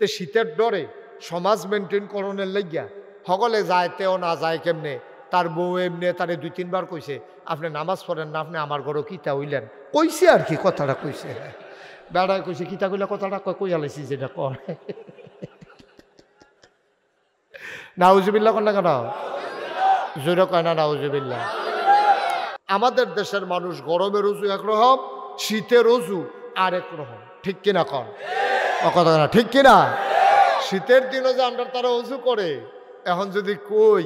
তে শীতের ডরে সমাজ মেনটেন করণের লাগিয়া সকলে যায় তেও না যায় কেমনে তার বউ এমনি তারে 2-3 বার কইছে আপনি নামাজ পড়েন না, আপনি আমার ঘরও কিতা হইলেন, কইছে আর কি, কথাটা কইছে। বেড়ায় কইছে কিতা কইলে কথাটা কই আলাইছি যেটা কর। নাউজুবিল্লাহ কন না কেন? জোরে কয় না নাউজুবিল্লাহ। আমাদের দেশের মানুষ গরমের অজু একরকম, শীতের অজু আরেক রকম, ঠিক কিনা কন? কথা না ঠিক কিনা? শীতের দিনও যে আমরা তারা অজু করে, এখন যদি কই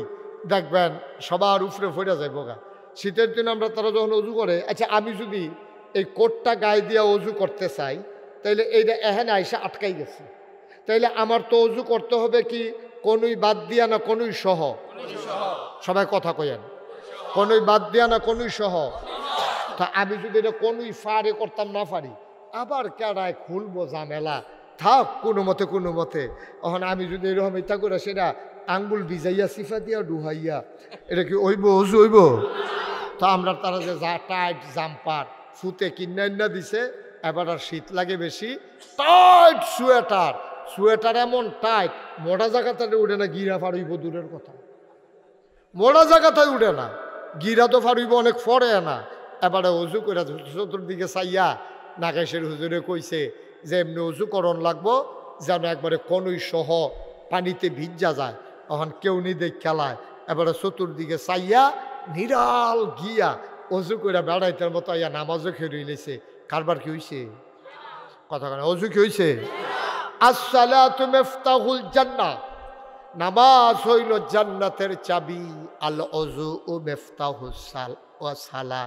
দেখবেন সবার উপরে ফিরে যায় বোগা। শীতের দিন আমরা তারা যখন অজু করে, আচ্ছা আমি যদি এই কোটটা গায়ে দিয়ে অজু করতে চাই তাইলে এইটা এখানে আইসা আটকাই গেছে, তাইলে আমার তো অজু করতে হবে কি কোনই বাদ দিয়া না কোনই সহ? সবাই কথা কয়েন, কোনই বাদ দিয়া না কোনই সহ? তা আমি যদি এটা কোনই ফারে করতাম না পারি, আবার কেডায় খুলবো ঝামেলা, থাক কোনো মতে। এখন আমি যদি এরকম ইচ্ছা করে সেটা আঙ্গুল ভিজাইয়া সিফা দিয়া ডুহাইয়া এটা কি ওইব অজু হইব? তা আমরা তারা যে টাইট জাম্পার ফুতে কিনা দিছে, এবার আর শীত লাগে বেশি, টাইট সোয়েটার এমন টাইট মোটা জায়গাতে উঠে না, গিরা ফাড়ইব দূরের কথা, মোটা জায়গাতে উঠে না, গিরা তো ফাড়ইব অনেক ফরে না। এবারে অজু করে চতুর্দিকে চাইয়া নাগেশের হুজুরে কইছে যে এমনি অজু করণ লাগবো যেন একবারে কনুই সহ পানিতে ভিজা যায়, তখন কেউ নিদে খেলায়। এবারে চতুর্দিকে চাইয়া নিরাল গিয়া অজু করে বেড়াইতের মতো আইয়া নামাজও খেয়ে রইলেছে। কারবার কি হইছে? কথা কেন? অজু কি হইছে? আসসালাতু মিফতাহুল জান্নাহ, নামাজ হইল জান্নাতের চাবি। আল অজু ও মিফতাহুস সালাহ,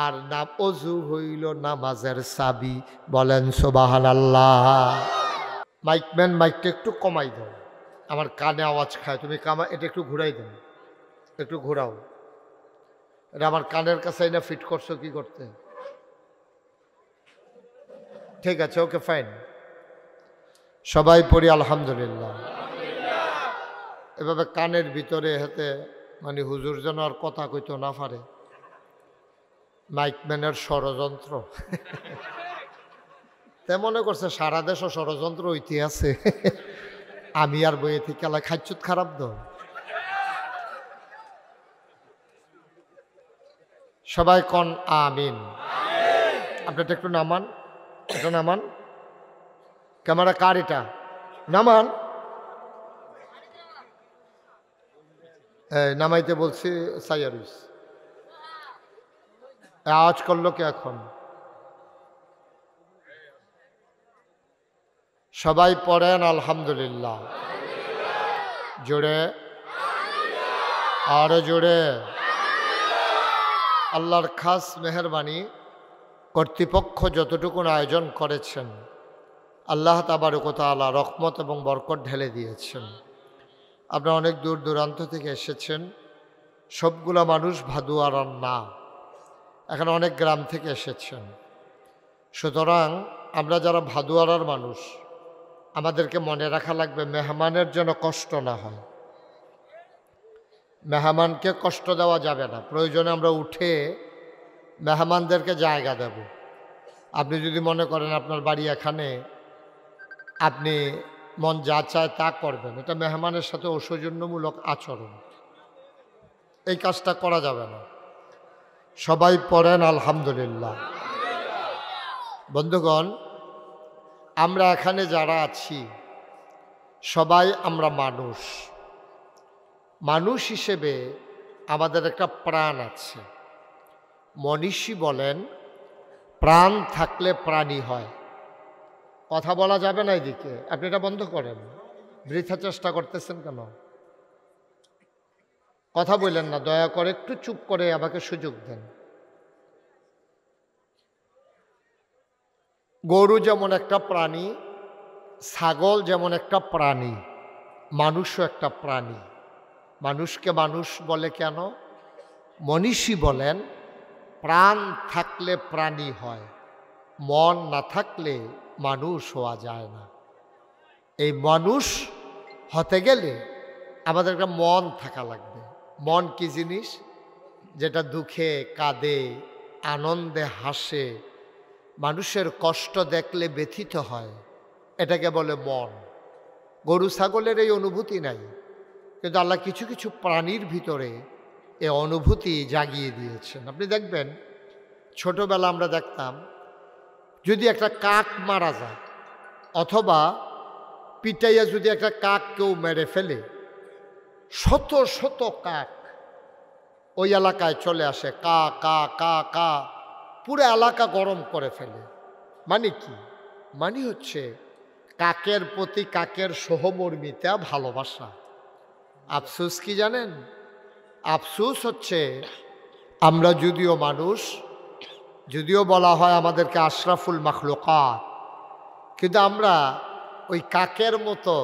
আর নাম অজু হইল নামাজের চাবি। বলেন সুবহানাল্লাহ। মাইকম্যান মাইকটা একটু কমাই দাও, আমার কানে আওয়াজ খায়। তুমি এটা একটু ঘুরাই দাও, একটু ঘোরাও। এটা আমার কানের কাছে না ফিট করছো কি করতে? ঠিক আছে, ওকে ফাইন। সবাই পড়ি আলহামদুলিল্লাহ। এভাবে কানের ভিতরে হাতে মানে হুজুর যেন আর কথা কইতো না পারে, মাইকম্যানের ষড়যন্ত্র। তে মনে করছে সারা দেশও ষড়যন্ত্র হইতে আছে, আমি আর বইয়ে থেকে খেলা খাচ্ছুত খারাপ দ। সবাই কন আমিন। আপনি এটা একটু নামান, এটা নামান, ক্যামেরা কার এটা? নামান, নামাইতে বলছি। সাইয়ারুস আওয়াজ করলো কে এখন? সবাই পড়েন আলহামদুলিল্লাহ। জোরে, আরো জোরে। আল্লাহর খাস মেহেরবানি, কর্তৃপক্ষ যতটুকুন আয়োজন করেছেন আল্লাহ তাবারক ওয়া তাআলা রহমত এবং বরকত ঢেলে দিয়েছেন। আপনারা অনেক দূর দূরান্ত থেকে এসেছেন, সবগুলা মানুষ ভাদুয়ারার না, এখানে অনেক গ্রাম থেকে এসেছেন। সুতরাং আমরা যারা ভাদুয়ারার মানুষ, আমাদেরকে মনে রাখা লাগবে মেহমানের যেন কষ্ট না হয়। মেহমানকে কষ্ট দেওয়া যাবে না। প্রয়োজনে আমরা উঠে মেহমানদেরকে জায়গা দেব। আপনি যদি মনে করেন আপনার বাড়ি এখানে, আপনি মন যা চায় তা করবেন, এটা মেহমানের সাথে অসৌজন্যমূলক আচরণ, এই কাজটা করা যাবে না। সবাই পড়েন আলহামদুলিল্লাহ। বন্ধুগণ, আমরা এখানে যারা আছি সবাই আমরা মানুষ। মানুষ হিসেবে আমাদের একটা প্রাণ আছে। মনীষী বলেন প্রাণ থাকলে প্রাণী হয়। কথা বলা যাবে না এদিকে, আপনি এটা বন্ধ করেন। বৃথা চেষ্টা করতেছেন কেন? কথা বললেন না, দয়া করে একটু চুপ করে আমাকে সুযোগ দেন। গরু যেমন একটা প্রাণী, ছাগল যেমন একটা প্রাণী, মানুষও একটা প্রাণী। মানুষকে মানুষ বলে কেন? মনীষী বলেন প্রাণ থাকলে প্রাণী হয়, মন না থাকলে মানুষ হওয়া যায় না। এই মানুষ হতে গেলে আমাদের একটা মন থাকা লাগবে। মন কি জিনিস? যেটা দুঃখে কাঁদে, আনন্দে হাসে, মানুষের কষ্ট দেখলে ব্যথিত হয়, এটাকে বলে মন। গরু ছাগলের এই অনুভূতি নাই, কিন্তু আল্লাহ কিছু কিছু প্রাণীর ভিতরে এই অনুভূতি জাগিয়ে দিয়েছেন। আপনি দেখবেন ছোটবেলা আমরা দেখতাম যদি একটা কাক মারা যায় অথবা পিটাইয়া যদি একটা কাক কেউ মেরে ফেলে, শত শত কাক ওই এলাকায় চলে আসে, কা কা কা কা, পুরো এলাকা গরম করে ফেলে। মানে কি? মানে হচ্ছে কাকের প্রতি কাকের সহমর্মিতা, ভালোবাসা। আফসোস কি জানেন? আফসোস হচ্ছে আমরা যদিও মানুষ, যদিও বলা হয় আমাদেরকে আশরাফুল মাখলুকাত, কিন্তু আমরা ওই কাকের মতো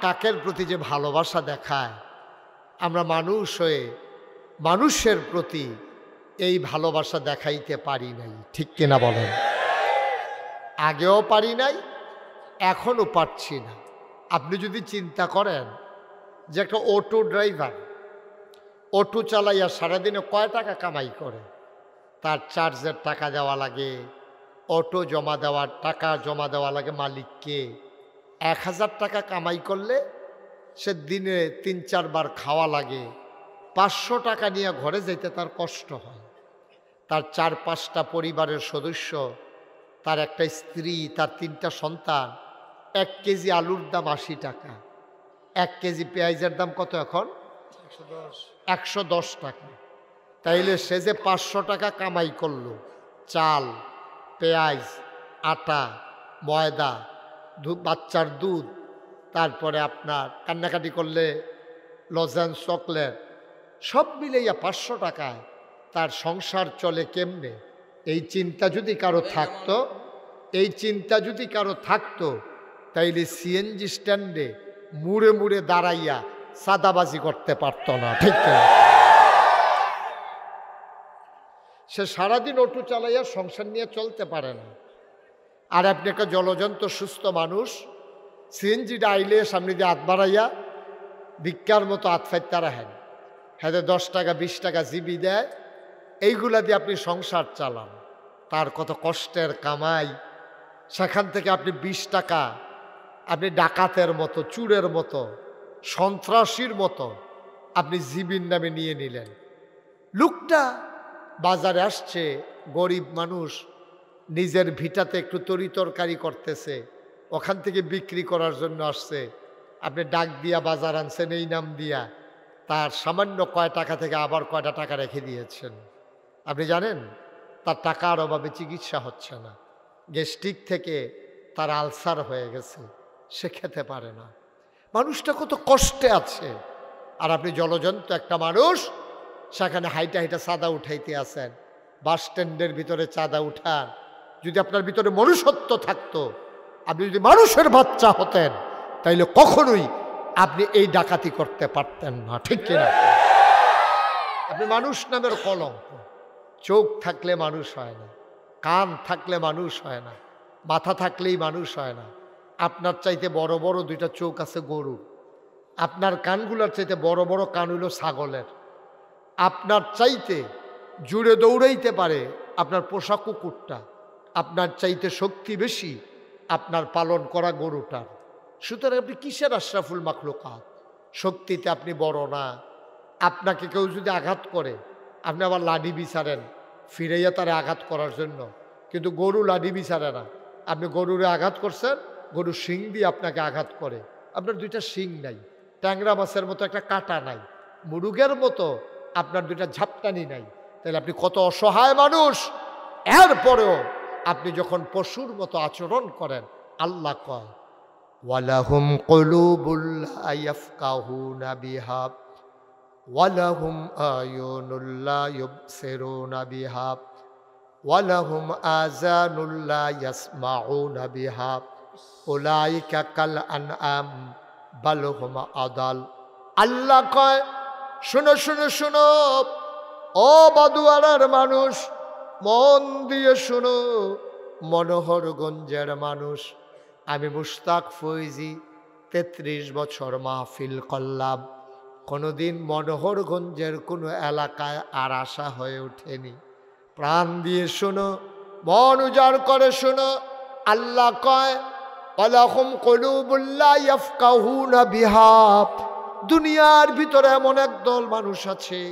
কাকের প্রতি যে ভালোবাসা দেখায়, আমরা মানুষ হয়ে মানুষের প্রতি এই ভালোবাসা দেখাইতে পারি নাই। ঠিক কিনা বলেন? আগেও পারি নাই, এখনও পারছি না। আপনি যদি চিন্তা করেন যে একটা অটো ড্রাইভার অটো চালাইয়া সারাদিনে কয় টাকা কামাই করে, তার চার্জের টাকা দেওয়া লাগে, অটো জমা দেওয়ার টাকা জমা দেওয়া লাগে মালিককে। 1000 টাকা কামাই করলে সে দিনে 3-4 বার খাওয়া লাগে। 500 টাকা নিয়ে ঘরে যেতে তার কষ্ট হয়। তার 4-5টা পরিবারের সদস্য, তার একটা স্ত্রী, তার 3টা সন্তান। 1 কেজি আলুর দাম 80 টাকা, 1 কেজি পেঁয়াজের দাম কত এখন? 110 টাকা। তাইলে সে যে 500 টাকা কামাই করলো, চাল, পেঁয়াজ, আটা, ময়দা, বাচ্চার দুধ, তারপরে আপনার কান্নাকাটি করলে লজেন্স, চকলেট, সব মিলাইয়া 500 টাকায় তার সংসার চলে কেমনে? এই চিন্তা যদি কারো থাকতো, এই চিন্তা যদি কারো থাকতো, তাইলে সিএনজি স্ট্যান্ডে মুড়ে মুড়ে দাঁড়াইয়া সাদাবাজি করতে পারতো না। ঠিক না? সে সারাদিন অটো চালাইয়া সংসার নিয়ে চলতে পারে না। আর আপনি একটা জলজন্ত সুস্থ মানুষ, সিএনজিটা আইলে সামনে দিয়ে হাত বাড়াইয়া ভিক্ষার মতো হাত ফাইতে রাখেন, হ্যাঁ 10 টাকা 20 টাকা জিবি দেয়, এইগুলা দিয়ে আপনি সংসার চালান। তার কত কষ্টের কামাই। সেখান থেকে আপনি 20 টাকা আপনি ডাকাতের মতো, চুরের মতো, সন্ত্রাসীর মতো আপনি জিবির নামে নিয়ে নিলেন। লোকটা বাজারে আসছে, গরিব মানুষ, নিজের ভিটাতে একটু তরিতরকারি করতেছে, ওখান থেকে বিক্রি করার জন্য আসছে। আপনি ডাক দিয়া বাজার আনছেন এই নাম দিয়া, তার সামান্য কয় টাকা থেকে আবার কয়টা টাকা রেখে দিয়েছেন। আপনি জানেন তার টাকার অভাবে চিকিৎসা হচ্ছে না, গ্যাস্ট্রিক থেকে তার আলসার হয়ে গেছে, সে খেতে পারে না। মানুষটা কত কষ্টে আছে। আর আপনি জলজন্ত একটা মানুষ, সেখানে হাইটা হাইটা চাঁদা উঠাইতে আছেন। বাস স্ট্যান্ডের ভিতরে চাঁদা উঠান। যদি আপনার ভিতরে মনুষ্যত্ব থাকতো, আপনি যদি মানুষের বাচ্চা হতেন, তাইলে কখনোই আপনি এই ডাকাতি করতে পারতেন না। ঠিক কিনা? আপনি মানুষ নামের কলঙ্ক। চোখ থাকলে মানুষ হয় না, কান থাকলে মানুষ হয় না, মাথা থাকলেই মানুষ হয় না। আপনার চাইতে বড় বড় 2টা চোখ আছে গরুর, আপনার কানগুলোর চাইতে বড় বড় কান হইল ছাগলের, আপনার চাইতে জুড়ে দৌড়াইতে পারে আপনার পোষা কুকুরটা, আপনার চাইতে শক্তি বেশি আপনার পালন করা গরুটার। সুতরাং আপনি কিসের আশরাফুল মাখলুকাত? শক্তিতে আপনি বড় না। আপনাকে কেউ যদি আঘাত করে, আপনি আবার লাঠি বিচারেন ফিরাইয়া তারে আঘাত করার জন্য, কিন্তু গরু লাঠি বিচারে না। আপনি গরুরে আঘাত করছেন, গরু শিং দিয়ে আপনাকে আঘাত করে। আপনার 2টা শিং নাই, ট্যাংরা মাছের মতো একটা কাঁটা নাই, মুরুগের মতো আপনার 2টা ঝাপটানি নাই। তাহলে আপনি কত অসহায় মানুষ। এরপরেও আপনি যখন পশুর মতো আচরণ করেন, আল্লাহ কয় ওয়ালাহুম কুলুবুল লা ইয়াফকাহুনা বিহা ওয়ালাহুম আয়ুনুল লা ইউবসিরুনা বিহা ওয়ালাহুম আযানুল লা ইয়াসমাউনা বিহা উলাইকা কাল আনআম বাল হুম আদাল। আল্লাহ কয় শুনো শুনো শুনো, ও বাদুয়ারার মানুষ, মন দিয়ে শুনো, মনোহরগঞ্জের মানুষ। আমি মুশতাক ফৈজি 33 বছর মাহফিল করলাম, কোনোদিন মনোহরগঞ্জের কোনো এলাকায় আর আসা হয়ে ওঠেনি। প্রাণ দিয়ে শোনো, মন উজাড় করে শোনো। আল্লাহ কয় ওয়ালাহুম কুলুবুল লা ইয়াফকাহুনা বিহা, দুনিয়ার ভিতরে এমন একদল মানুষ আছে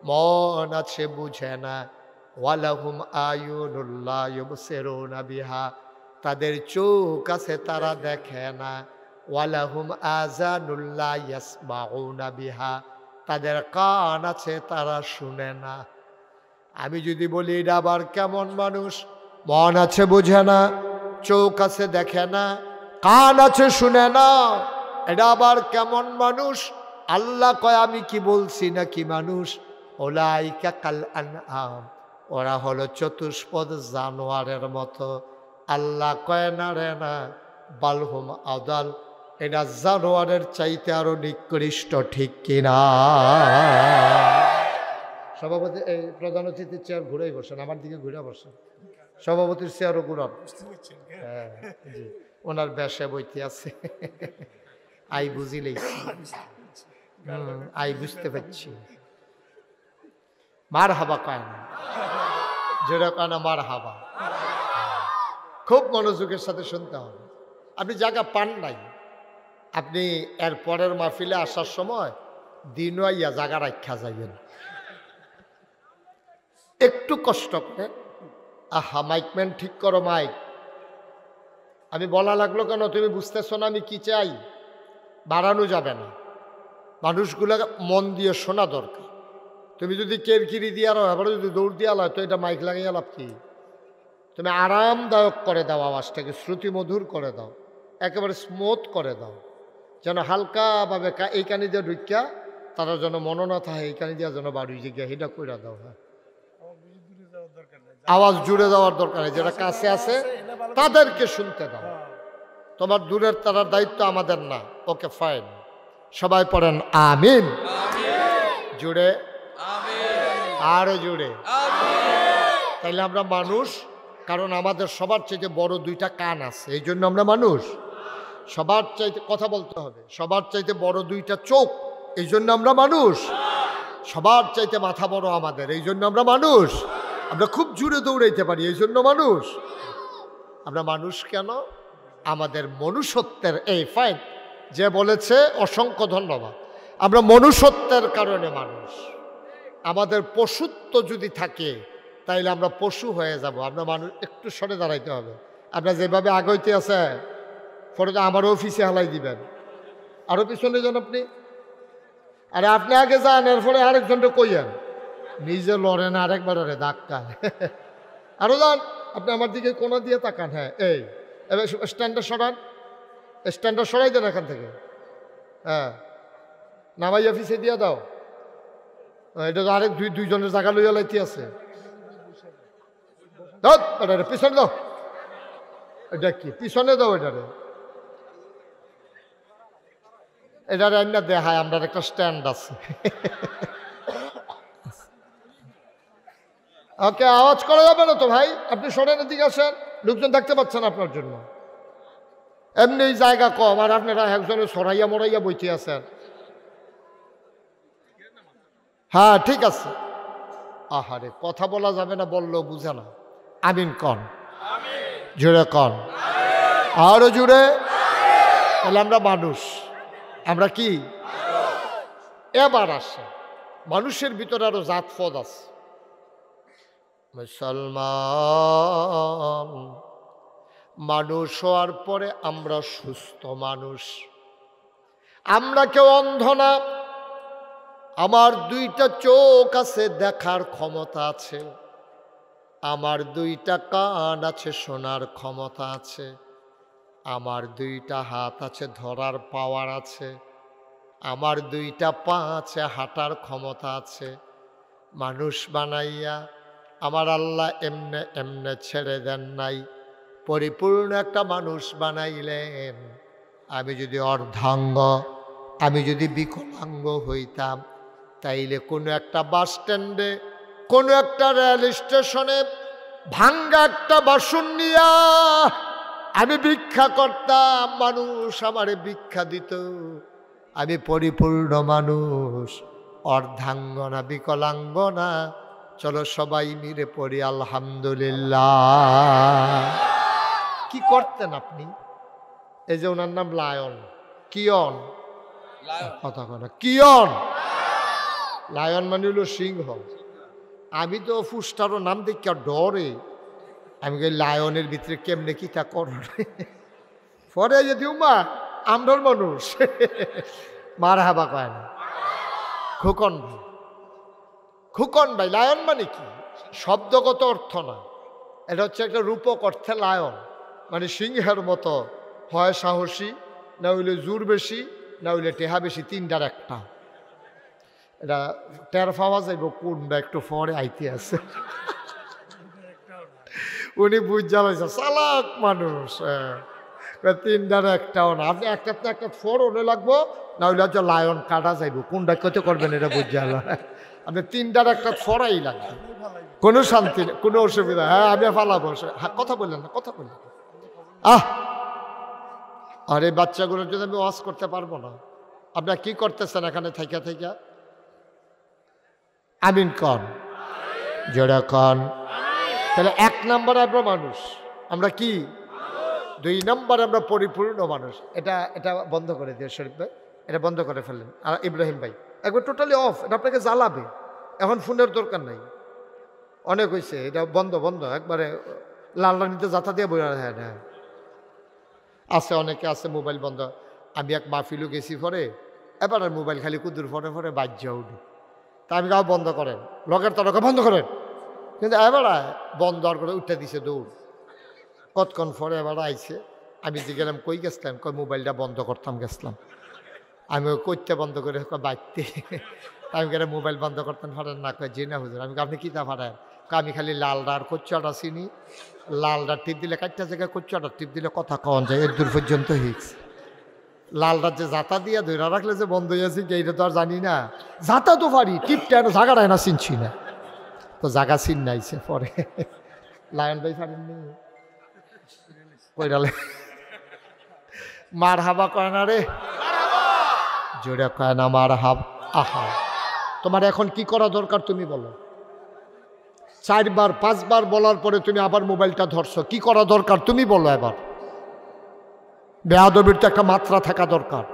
মন আছে বুঝে না। ওয়ালাহুম আয়ুনুল লা ইউবসিরুনা বিহা, তাদের চোখ আছে তারা দেখে না। ওয়ালাহুম আযানুল লা ইয়াসমাউনা বিহা, তাদের কান আছে তারা শুনে না। আমি যদি বলি এটা আবার কেমন মানুষ? মন আছে বুঝে না, চোখ আছে দেখে না, কান আছে শুনে না, এটা আবার কেমন মানুষ? আল্লাহ কয় আমি কি বলছি নাকি মানুষ? উলাইকা কাল আনআম, ওরা হলো চতুষ্পদ জানোয়ারের মতো। আল্লাহ কয় না রে না, বালহুম আদাল, এটা জানোয়ারের চাইতে আরো নিকৃষ্ট, ঠিক কিনা? সভাপতি এই প্রধান অতিথির চেয়ার ঘুরেই বসেন, আমার দিকে ঘুরে বসেন। সভাপতির চেয়ারও ঘুরান। হ্যাঁ জি, ওনার বেশে বইতে আছে। আই বুঝিলেই, আই বুঝতে পারছি। মার হাবা কয় না, যেটা কয় না মার হাবা। খুব মনোযোগের সাথে শুনতে হবে। আপনি জায়গা পান নাই, আপনি এর পরের মাহফিলে আসার সময় দিন আইয়া জায়গা রাখা যাইবেন, একটু কষ্ট করে। আহা মাইকম্যান ঠিক করো মাইক। আমি বলা লাগলো কেন? তুমি বুঝতেছো না আমি কি চাই? বাড়ানো যাবে না, মানুষগুলা মন দিয়ে শোনা দরকার। তুমি যদি কেরকিরি দিয়ে আরো এবারে যদি দৌড় দিয়ে আলো, তো এটা মাইক লাগিয়ে লাভ কি? তুমি আরামদায়ক করে দাও, আওয়াজটাকে শ্রুতি মধুর করে দাও, একেবারে স্মুথ করে দাও, যেন হালকাভাবে এই কানি দিয়ে ঢুকিয়া তারা যেন মনে না থাকে, এই কানি দিয়া যেন বাড়ি যে গিয়া সেটা কইরা দাও। হ্যাঁ, আওয়াজ জুড়ে দেওয়ার দরকার নেই, যারা কাছে আছে তাদেরকে শুনতে দাও। তোমার দূরের তারার দায়িত্ব আমাদের না। ওকে ফাইন, সবাই পড়েন আমিন। জুড়ে আরো জুড়ে। তাইলে আমরা মানুষ, কারণ আমাদের সবার চাইতে বড় দুইটা কান আছে, এই জন্য আমরা মানুষ। সবার চাইতে কথা বলতে হবে, সবার চাইতে বড় দুইটা চোখ, এই জন্য আমরা মানুষ। সবার চাইতে মাথা বড় আমাদের, এই জন্য আমরা মানুষ। আমরা খুব জোরে দৌড়াইতে পারি, এই জন্য মানুষ। আমরা মানুষ কেন? আমাদের মনুষ্যত্বের এই ফাইন যে বলেছে অসংখ্য ধন্যবাদ। আমরা মনুষ্যত্বের কারণে মানুষ। আমাদের পশুত্ব যদি থাকে তাইলে আমরা পশু হয়ে যাব। আমরা মানুষ, একটু সরে দাঁড়াইতে হবে। আপনার যেভাবে আগইতে আছে পরে তো আমার অফিসে হালাই দিবেন, আরো পিছনে যান আপনি। আরে আপনি আগে যান, এরপরে আরেকজনটা কইয়েন, নিজে লড়েন আরেকবার ওরে ধাক্কা। আরো যান, আপনি আমার দিকে কোনা দিয়ে তাকান। হ্যাঁ, এই এবার স্ট্যান্ডার সরান, স্ট্যান্ডার সরাই দেন এখান থেকে। হ্যাঁ, নামাই অফিসে দিয়ে দাও। এটা তো আরেক দুইজনের জায়গা লইয়া লাইতে আছে। পিছনে দাও, এটা কি পিছনে দাও, এটারে এটারে আইনা দেখায় আমরা একটা স্ট্যান্ড আছে। ওকে, আওয়াজ করা যাবে না তো ভাই, আপনি সরেন দিকে আসেন, লোকজন দেখতে পাচ্ছেন আপনার জন্য। এমনি জায়গা কম আর আপনারা একজনে সরাইয়া মরাইয়া বইতে আছেন। হ্যাঁ ঠিক আছে। আহারে কথা বলা যাবে না, বললেও বুঝে না। আমিন কন, জুড়ে কন, আরো জুড়ে। তাহলে আমরা মানুষ। আমরা কি? এবার আসে মানুষের ভিতরে আরো জাত পদ আছে। মুসলমান মানুষ হওয়ার পরে আমরা সুস্থ মানুষ। আমরা কেউ অন্ধ না। আমার দুইটা চোখ আছে, দেখার ক্ষমতা আছে। আমার দুইটা কান আছে, শোনার ক্ষমতা আছে। আমার দুইটা হাত আছে, ধরার পাওয়ার আছে। আমার দুইটা পা আছে, হাঁটার ক্ষমতা আছে। মানুষ বানাইয়া আমার আল্লাহ এমনে এমনে ছেড়ে দেন নাই, পরিপূর্ণ একটা মানুষ বানাইলেন। আমি যদি অর্ধাঙ্গ, আমি যদি বিকলাঙ্গ হইতাম, তাইলে কোনো একটা বাস স্ট্যান্ডে, কোনো একটা রেল স্টেশনে ভাঙ্গা একটা বাসন নিয়া আমি ভিক্ষা করতাম, মানুষ আমারে ভিক্ষা দিত। আমি পরিপূর্ণ মানুষ, অর্ধাঙ্গ না, বিকলাঙ্গ না। চলো সবাই মিলে পড়ি আলহামদুলিল্লাহ। কি করতেন আপনি? এই যে ওনার নাম লায়ন। কিয়ন কথা কয় না, কিয়ন। লায়ন মানে হলো সিংহ। আমি তো ফুস্টারও নাম দেখি ডরে। আমি লায়নের ভিতরে কেমনে কি তা কর পরে যদি উমা আমরার মানুষ মার হাবা কয় না। খোকন ভাই, খোকন ভাই। লায়ন মানে কি শব্দগত অর্থ না, এটা হচ্ছে একটা রূপক অর্থে লায়ন মানে সিংহের মতো, হয় সাহসী, না হইলে জোর বেশি, না হইলে টেহা বেশি, তিনটার একটা। এটা টের পাওয়া যাইব কোনটা একটু পরে আইতে আছে। উনি বুঝা পাইছে চালাক মানুষ। তিনটার একটাও না, আপনি একটা একটা ফোর ওনে লাগবো, না হইলে হচ্ছে লায়ন কাটা যাইব, কোনটা কত করবেন এটা বুঝা হলো। আপনি তিনটার একটা ফরাই লাগবে, কোনো শান্তি নেই, কোনো অসুবিধা। হ্যাঁ আমি ফালাবো, কথা বললেন না, কথা বললেন। আর এই বাচ্চাগুলোর জন্য আমি ওয়াজ করতে পারবো না। আপনারা কি করতেছেন এখানে থাইকা থাইকা? আমিন কন, জোড়া কন। তাহলে 1 নম্বরে আমরা মানুষ, আমরা কি? 2 নম্বরে আমরা পরিপূর্ণ মানুষ। এটা বন্ধ করে দিও শরীফ ভাই, এটা বন্ধ করে ফেললেন। আর ইব্রাহিম ভাই একবার টোটালি অফ, এটা আপনাকে জ্বালাবে। এখন ফোনের দরকার নাই, অনেক হয়েছে, এটা বন্ধ বন্ধ একবারে। লাল রানিতে যাতা দিয়ে বই না আছে, অনেকে আছে মোবাইল বন্ধ। আমি এক মাহফিলও গেছি পরে, এবার আর মোবাইল খালি কুদুর পরে পরে বাজ্যা উঠি। তা আমি গাও বন্ধ করেন, লগের তরকা বন্ধ করেন, কিন্তু এবার বন্ধ করে উঠে দিছে দৌড়। কতক্ষণ পরে এবার আইছে, আমি যে গেলাম কই গেছিলাম, কই মোবাইলটা বন্ধ করতাম গেছিলাম। আমি কইতে বন্ধ করে বাইতে, আমি গেলে মোবাইল বন্ধ করতাম ফারেন না, কয় জি না হুজুর। আমি আপনি কী তা ফারেন? আমি খালি লালডা আর কচ্চাটা চিনি, লালডা টিপ দিলে কাটটা জায়গায় কচ্চাটা টিপ দিলে কথা কন যায়, এর দূর পর্যন্ত হিক্স। লালডার যে জাতা দিয়া ধরে রাখলে যে বন্ধ হয়েছে এইটা তো আর জানি না। জাতা তো পারি, টিপটা জাগাটায় না চিনছি না, তো জাগা চিন নাইছে পরে। লায়ন ভাই পারেননি কইরালে মার হাবা কয় না রে, জোরে কয় না মার হাব। আহা, তোমার এখন কি করা দরকার তুমি বলো? 4 বার 5 বার বলার পরে তুমি আবার মোবাইলটা ধরছো, কি করা দরকার তুমি বলো? এবার বেয়াদবির তো একটা মাত্রা থাকা দরকার।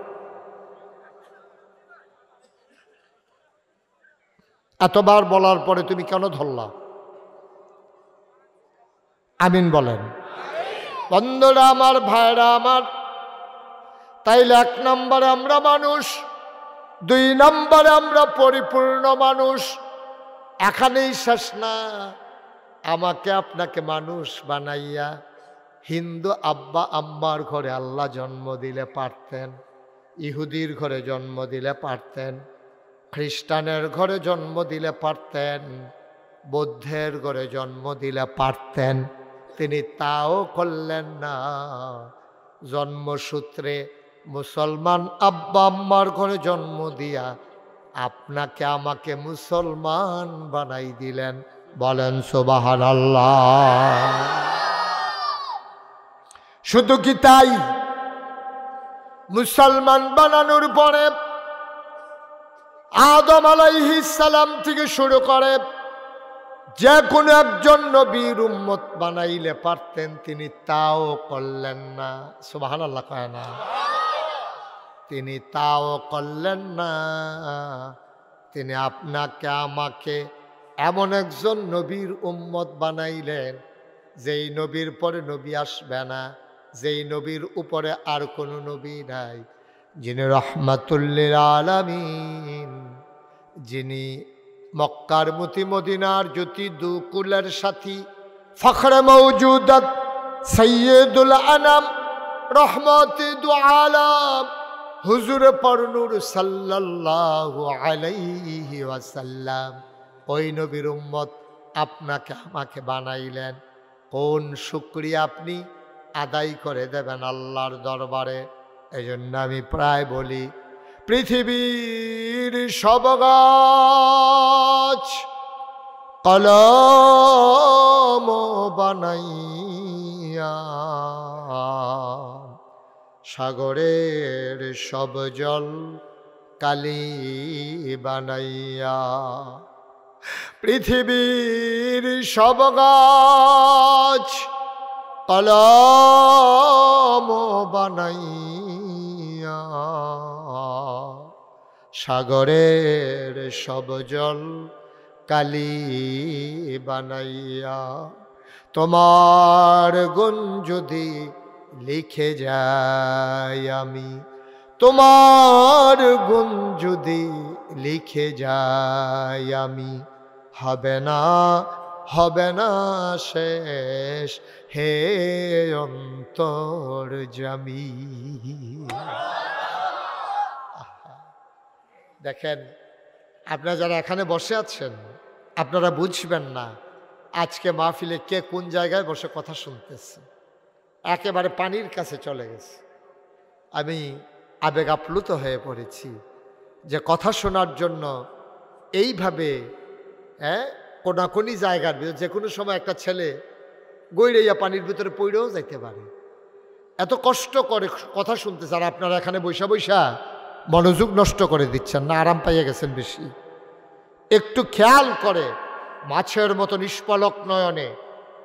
এতবার বলার পরে তুমি কেন ধরলা? আমিন বলেন। বন্ধুরা আমার, ভাইরা আমার, তাইলে 1 নম্বরে আমরা মানুষ, 2 নম্বরে আমরা পরিপূর্ণ মানুষ। এখানেই শেষ না, আমাকে আপনাকে মানুষ বানাইয়া হিন্দু আব্বা আম্মার ঘরে আল্লাহ জন্ম দিলে পারতেন, ইহুদির ঘরে জন্ম দিলে পারতেন, খ্রিস্টানের ঘরে জন্ম দিলে পারতেন, বৌদ্ধের ঘরে জন্ম দিলে পারতেন। তিনি তাও করলেন না। জন্মসূত্রে মুসলমান আব্বা আম্মার ঘরে জন্ম দিয়া আপনাকে আমাকে মুসলমান বানাই দিলেন। বলেন সুবহানাল্লাহ। শুধু কি তাই, মুসলমান বানানোর পরে আদম আলাইহিস সালাম থেকে শুরু করে যে কোনো একজন নবীর উম্মত বানাইলে পারতেন, তিনি তাও করলেন না। সুবহানাল্লাহ কয় না? তিনি তাও করলেন না। তিনি আপনাকে আমাকে এমন একজন নবীর উম্মত বানাইলেন, যেই নবীর পরে নবী আসবে না, যেই নবীর উপরে আর কোনো নবী নাই, যিনি রহমাতুল্লিল আলামিন, যিনি মক্কার মতি, মদিনার জ্যোতি, দুকুলের সাথী, ফখরে মওজুদাত, সৈয়দুল আনাম, রহমতে দু আলাম, হুজুর পরনুর সাল্লাল্লাহু আলাইহি ওয়াসাল্লাম, ওই নবীর উম্মত আপনাকে আমাকে বানাইলেন। কোন শুকরিয়া আপনি আদায় করে দেবেন আল্লাহর দরবারে? এই জন্য আমি প্রায় বলি, পৃথিবীর সব গাছ কলম বানাইয়া, সাগরের সব জল কালি বানাইয়া, পৃথিবীর সব গাছ কলম বানাইয়া সাগরের সব জল কালি বানাইয়া তোমার গুণ যদি লিখে যাই আমি, তোমার গুণ যদি লিখে যাই আমি, হবে না শেষ হে অন্তর্যামী। দেখেন, আপনারা যারা এখানে বসে আছেন আপনারা বুঝবেন না আজকে মাহফিলে কে কোন জায়গায় বসে কথা শুনতেছে। একেবারে পানির কাছে চলে গেছে। আমি আবেগ আপ্লুত হয়ে পড়েছি যে কথা শোনার জন্য এইভাবে কোনাকুনি জায়গার ভিতরে যে কোনো সময় একটা ছেলে গইড়াইয়া পানির ভিতরে পড়েও যাইতে পারে। এত কষ্ট করে কথা শুনতেছে, আর আপনারা এখানে বৈশা বৈশা মনোযোগ নষ্ট করে দিচ্ছেন না, আরাম পাইয়া গেছেন বেশি। একটু খেয়াল করে মাছের মতো নিষ্পলক নয়নে,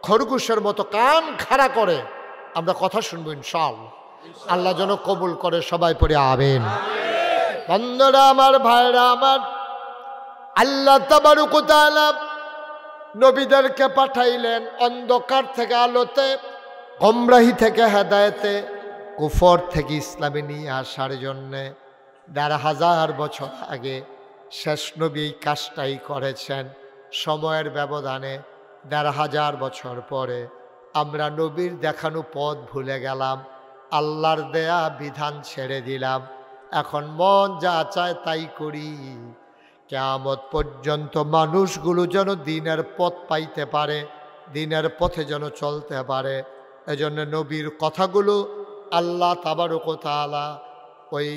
খরগোশের মতো কান খাড়া করে আমরা কথা শুনবো ইনশাআল্লাহ। আল্লাহ যেন কবুল করে, সবাই পড়ে আমিন। বন্ধুরা আমার, ভাইরা আমার, আল্লাহ তাবারক ওয়া তাআলা নবীদেরকে পাঠাইলেন অন্ধকার থেকে আলোতে, গোমরাহি থেকে হেদায়েতে, কুফর থেকে ইসলামে নিয়ে আসার জন্যে। ১,৫০০ বছর আগে শেষ নবী এই কাজটাই করেছেন। সময়ের ব্যবধানে ১,৫০০ বছর পরে আমরা নবীর দেখানো পথ ভুলে গেলাম, আল্লাহর দেয়া বিধান ছেড়ে দিলাম। এখন মন যা চায় তাই করি। কিয়ামত পর্যন্ত মানুষগুলো যেন দিনের পথ পাইতে পারে, দিনের পথে যেন চলতে পারে। এজন্য নবীর কথাগুলো আল্লাহ তাবারক ওয়া তাআলা ওই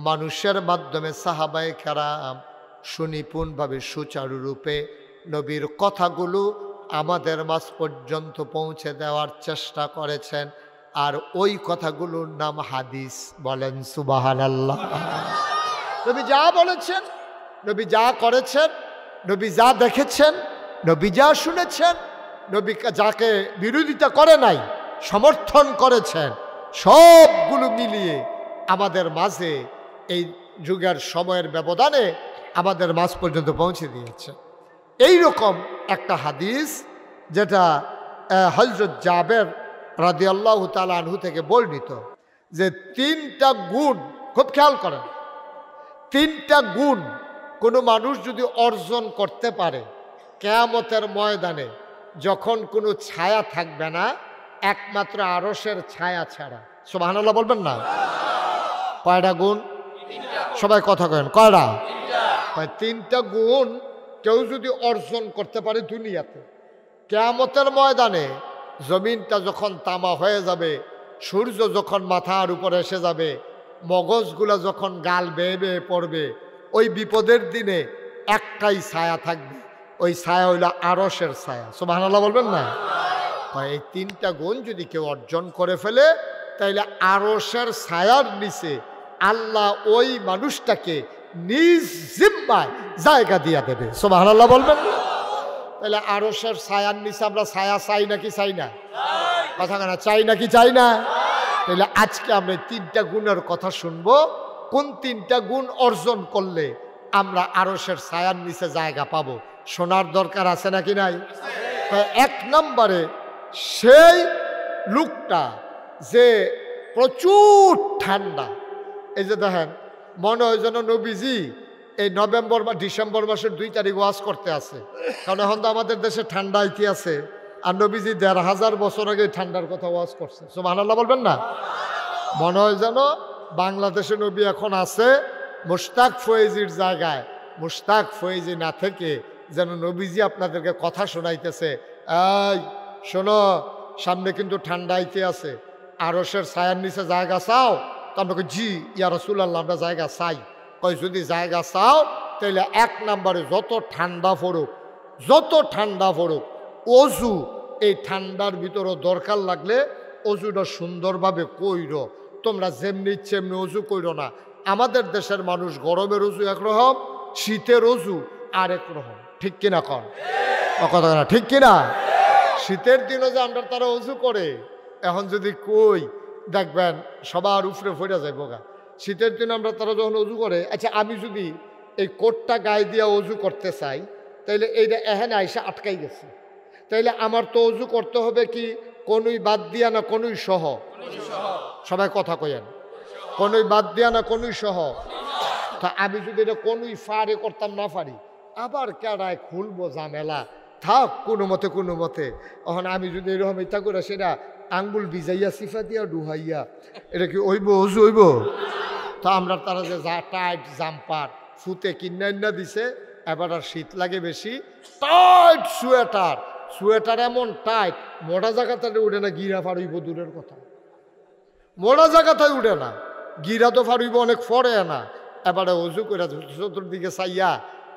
মানুষের মাধ্যমে সাহাবায়ে কেরাম সুনিপুণভাবে সুচারুরূপে নবীর কথাগুলো আমাদের মাঝ পর্যন্ত পৌঁছে দেওয়ার চেষ্টা করেছেন। আর ওই কথাগুলোর নাম হাদিস। বলেন সুবহানাল্লাহ। নবী যা বলেছেন, নবী যা করেছেন, নবী যা দেখেছেন, নবী যা শুনেছেন, নবী যাকে বিরোধিতা করে নাই, সমর্থন করেছেন, সবগুলো মিলিয়ে আমাদের মাঝে এই যুগের সময়ের ব্যবধানে আমাদের মাঝ পর্যন্ত পৌঁছে দিয়েছে। এই রকম একটা হাদিস যেটা হযরত জাবের রাদিয়াল্লাহু তাআলা আনহু থেকে বর্ণিত, যে 3টা গুণ, খুব খেয়াল করেন, 3টা গুণ কোনো মানুষ যদি অর্জন করতে পারে, কিয়ামতের ময়দানে যখন কোনো ছায়া থাকবে না, একমাত্র আরশের ছায়া ছাড়া। সুবহানাল্লাহ বলবেন না? কয়টা গুণ? সবাই কথা করেন, কয়টা? 3টা গুণ কেউ যদি অর্জন করতে পারে দুনিয়াতে, কিয়ামতের ময়দানে জমিনটা যখন তামা হয়ে যাবে, সূর্য যখন মাথার উপরে এসে যাবে, মগজগুলো যখন গাল বেয়ে বেয়ে পড়বে, ওই বিপদের দিনে একটাই ছায়া থাকবে, ওই ছায়া হইল আরশের ছায়া। সুবহানাল্লাহ বলবেন না? এই 3টা গুণ যদি কেউ অর্জন করে ফেলে, তাইলে আরশের ছায়ার নিচে আল্লাহ ওই মানুষটাকে নিজ জিম্মায় জায়গা দিয়া দেবে। সুবহানাল্লাহ বলবেন না? তাহলে আরশের ছায়ার নিচে আমরা ছায়া চাই নাকি চাই না? কথা না, চাই নাকি চাই না? তাহলে আজকে আমরা 3টা গুণের কথা শুনবো। কোন 3টা গুণ অর্জন করলে আমরা আরশের ছায়ার নিচে জায়গা পাবো, শোনার দরকার আছে নাকি নাই? 1 নম্বরে সেই লোকটা যে প্রচুর ঠান্ডা। এই যে দেখেন, মনে হয় যেন নবীজি এই নভেম্বর বা ডিসেম্বর মাসের 2 তারিখ ওয়াজ করতে আছে, কারণ এখন তো আমাদের দেশে ঠান্ডা ইতি আছে, আর নবীজি ১,৫০০ বছর আগে ঠান্ডার কথা ওয়াজ করছে। সুবহানাল্লাহ বলবেন না? মনে হয় যেন বাংলাদেশে নবী এখন আছে মুশতাক ফয়েজির জায়গায়, মুশতাক ফয়েজি না থেকে যেন নবীজি আপনাদেরকে কথা শোনাইতেছে, এই শোনো, সামনে কিন্তু ঠান্ডা আইতে আছে, আরশের ছায়ার নিচে জায়গা চাও? তো আমরা জি ইয়া রাসূলুল্লাহ, আমরা জায়গা চাই। কই যদি জায়গা চাও তাহলে 1 নম্বরে যত ঠান্ডা পড়ুক, যত ঠান্ডা পড়ুক, অজু এই ঠান্ডার ভিতরও দরকার লাগলে অজুটা সুন্দরভাবে কইরো। তোমরা যেমনি ইচ্ছে এমনি অজু কইরো না। আমাদের দেশের মানুষ গরমের অজু একরকম, শীতের অজু আরেক রকম। ঠিক কিনা কন? কথা না, ঠিক কিনা? শীতের দিনও যে আমরা তারা অজু করে, এখন যদি কই দেখবেন সবার উপরে ফেরা যায় বোগা। শীতের দিন আমরা তারা যখন অজু করে, আচ্ছা আমি যদি এই কোটটা গায়ে দিয়ে অজু করতে চাই, তাইলে এইটা এখানে আইসা আটকাই গেছে, তাইলে আমার তো অজু করতে হবে কি কোনই বাদ দিয়া না কোনই সহ? সবাই কথা কইেন, কোনই বাদ দিয়া না কোনই সহ? তা আমি যদি এটা কোনই ফারে করতাম না পারি, আবার কেডায় খুলবো ঝামেলা, থাক কোনো মতে। এখন আমি যদি এরকম ইচ্ছা করে সেটা আঙ্গুল ভিজাইয়া সিফা দিয়া ডুহাইয়া এটা কি হইব? অজু হইব? তো আমরা তারা যে টাইট জাম্পার ফুতে কিনা দিছে, এবার আর শীত লাগে বেশি, টাইট সোয়েটার এমন টাইট মোটা জায়গাতে উঠে না, গিরা ফাড়ইব দূরের কথা, মোটা জায়গাতে উঠে না, গিরা তো ফাড়ইব অনেক ফরে না। এবারে অজু করে চতুর্দিকে চাইয়া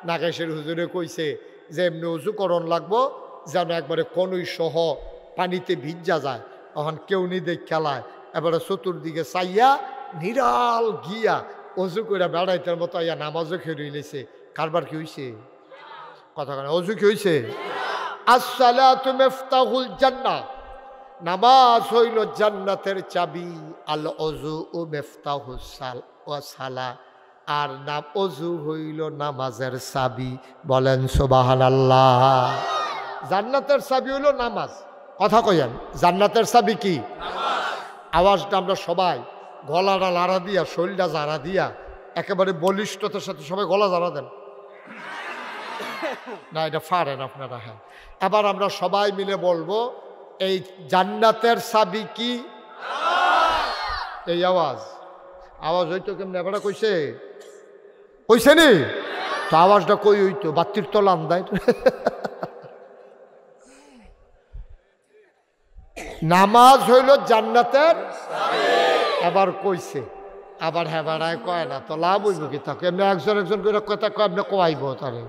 নাগেশের হুজুরে কইছে যে এমনি অজু করণ লাগবো যেন একবারে কনুই সহ পানিতে ভিজা যায়। তখন কেউ নি দেখ খেলায়, এবারে চতুর্দিকে চাইয়া নিরাল গিয়া অজু করে বেড়াইতের মতো ইয়া নামাজও খেয়ে লেছে। কারবার কি হইছে? কথা কেন? অজু কি হইছে? আসসালাতু মিফতাহুল জান্নাহ, নামাজ হইল জান্নাতের চাবি। আল অজু ও মিফতাহুস সালা, আর নাম অজু হইল নামাজের চাবি। বলেন সুবহানাল্লাহ। জান্নাতের চাবি হইল নামাজ। কথা কইেন, জান্নাতের চাবি কি? আওয়াজটা আমরা সবাই গলাটা লাড়া দিয়া, শরীরটা জারা দিয়া, একেবারে বলিষ্ঠতার সাথে সবাই গলা জারা দেন না, এটা পারেন আপনারা। হ্যাঁ, এবার আমরা সবাই মিলে বলবো এই জান্নাতের চাবি কি? এই আওয়াজ হইতো কেমন? এবারে কইছে নি তো আওয়াজটা কই হইতো? বাতির তলা আন্দায় নামাজ হইল জান্নাতের। এবার কইছে, আবার হেবারায় কয় না তো লাভ হইব কি? তাকে এমনি একজন করে কথা কয়, এমনি কয়াইব তারে।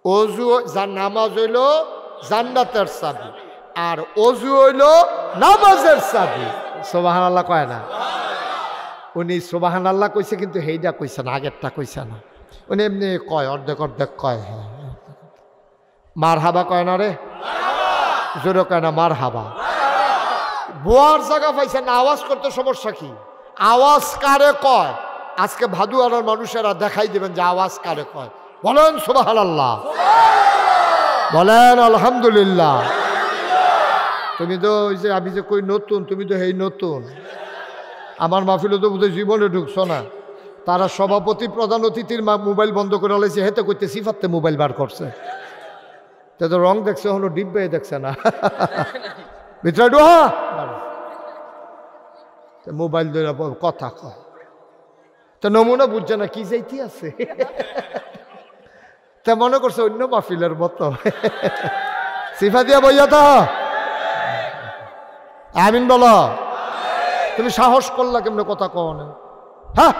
অজু নামাজ হইল জান্নাতের চাবি, আর অজু হইল নামাজের চাবি। সুবহানাল্লাহ কয় না? উনি সুবহানাল্লাহ কইছে, কিন্তু হেইটা কইছে না, আগেরটা কইছে না। উনি এমনি কয়, অর্ধেক কয়। হ্যাঁ, মারহাবা কয় না রে, জোরে কয় না মারহাবা। বোয়ার জায়গা পাইছে না, আওয়াজ করতে সমস্যা কি? আওয়াজ কারে কয়? আজকে ভাদুয়ারার মানুষেরা দেখাই দিবেন যে আওয়াজ কারে কয়। বলেন সুবহানাল্লাহ, বলেন আলহামদুলিল্লাহ। তুমি তো ওই যে আমি যে কই নতুন, তুমি তো হেই নতুন। আমার মাহফিলে তো বোধহয় জীবনে ঢুকছো না। তারা সভাপতি প্রধান অতিথির মোবাইল বন্ধ করে লাইছে, হেতে করতে সিফাতে মোবাইল বার করছে। তো রং দেখছে, হলো ডিব্বে দেখছে না, ভিতরে ডোহা মোবাইল ধরে কথা কয়। তো নমুনা বুঝছে না কি যাইতে আছে, তা মনে করছে অন্য মাহফিলের মতো। সিফা দিয়া বইয়া তো আমিন বলো। তুমি সাহস করলা কেমনে কথা কও না? হ্যাঁ,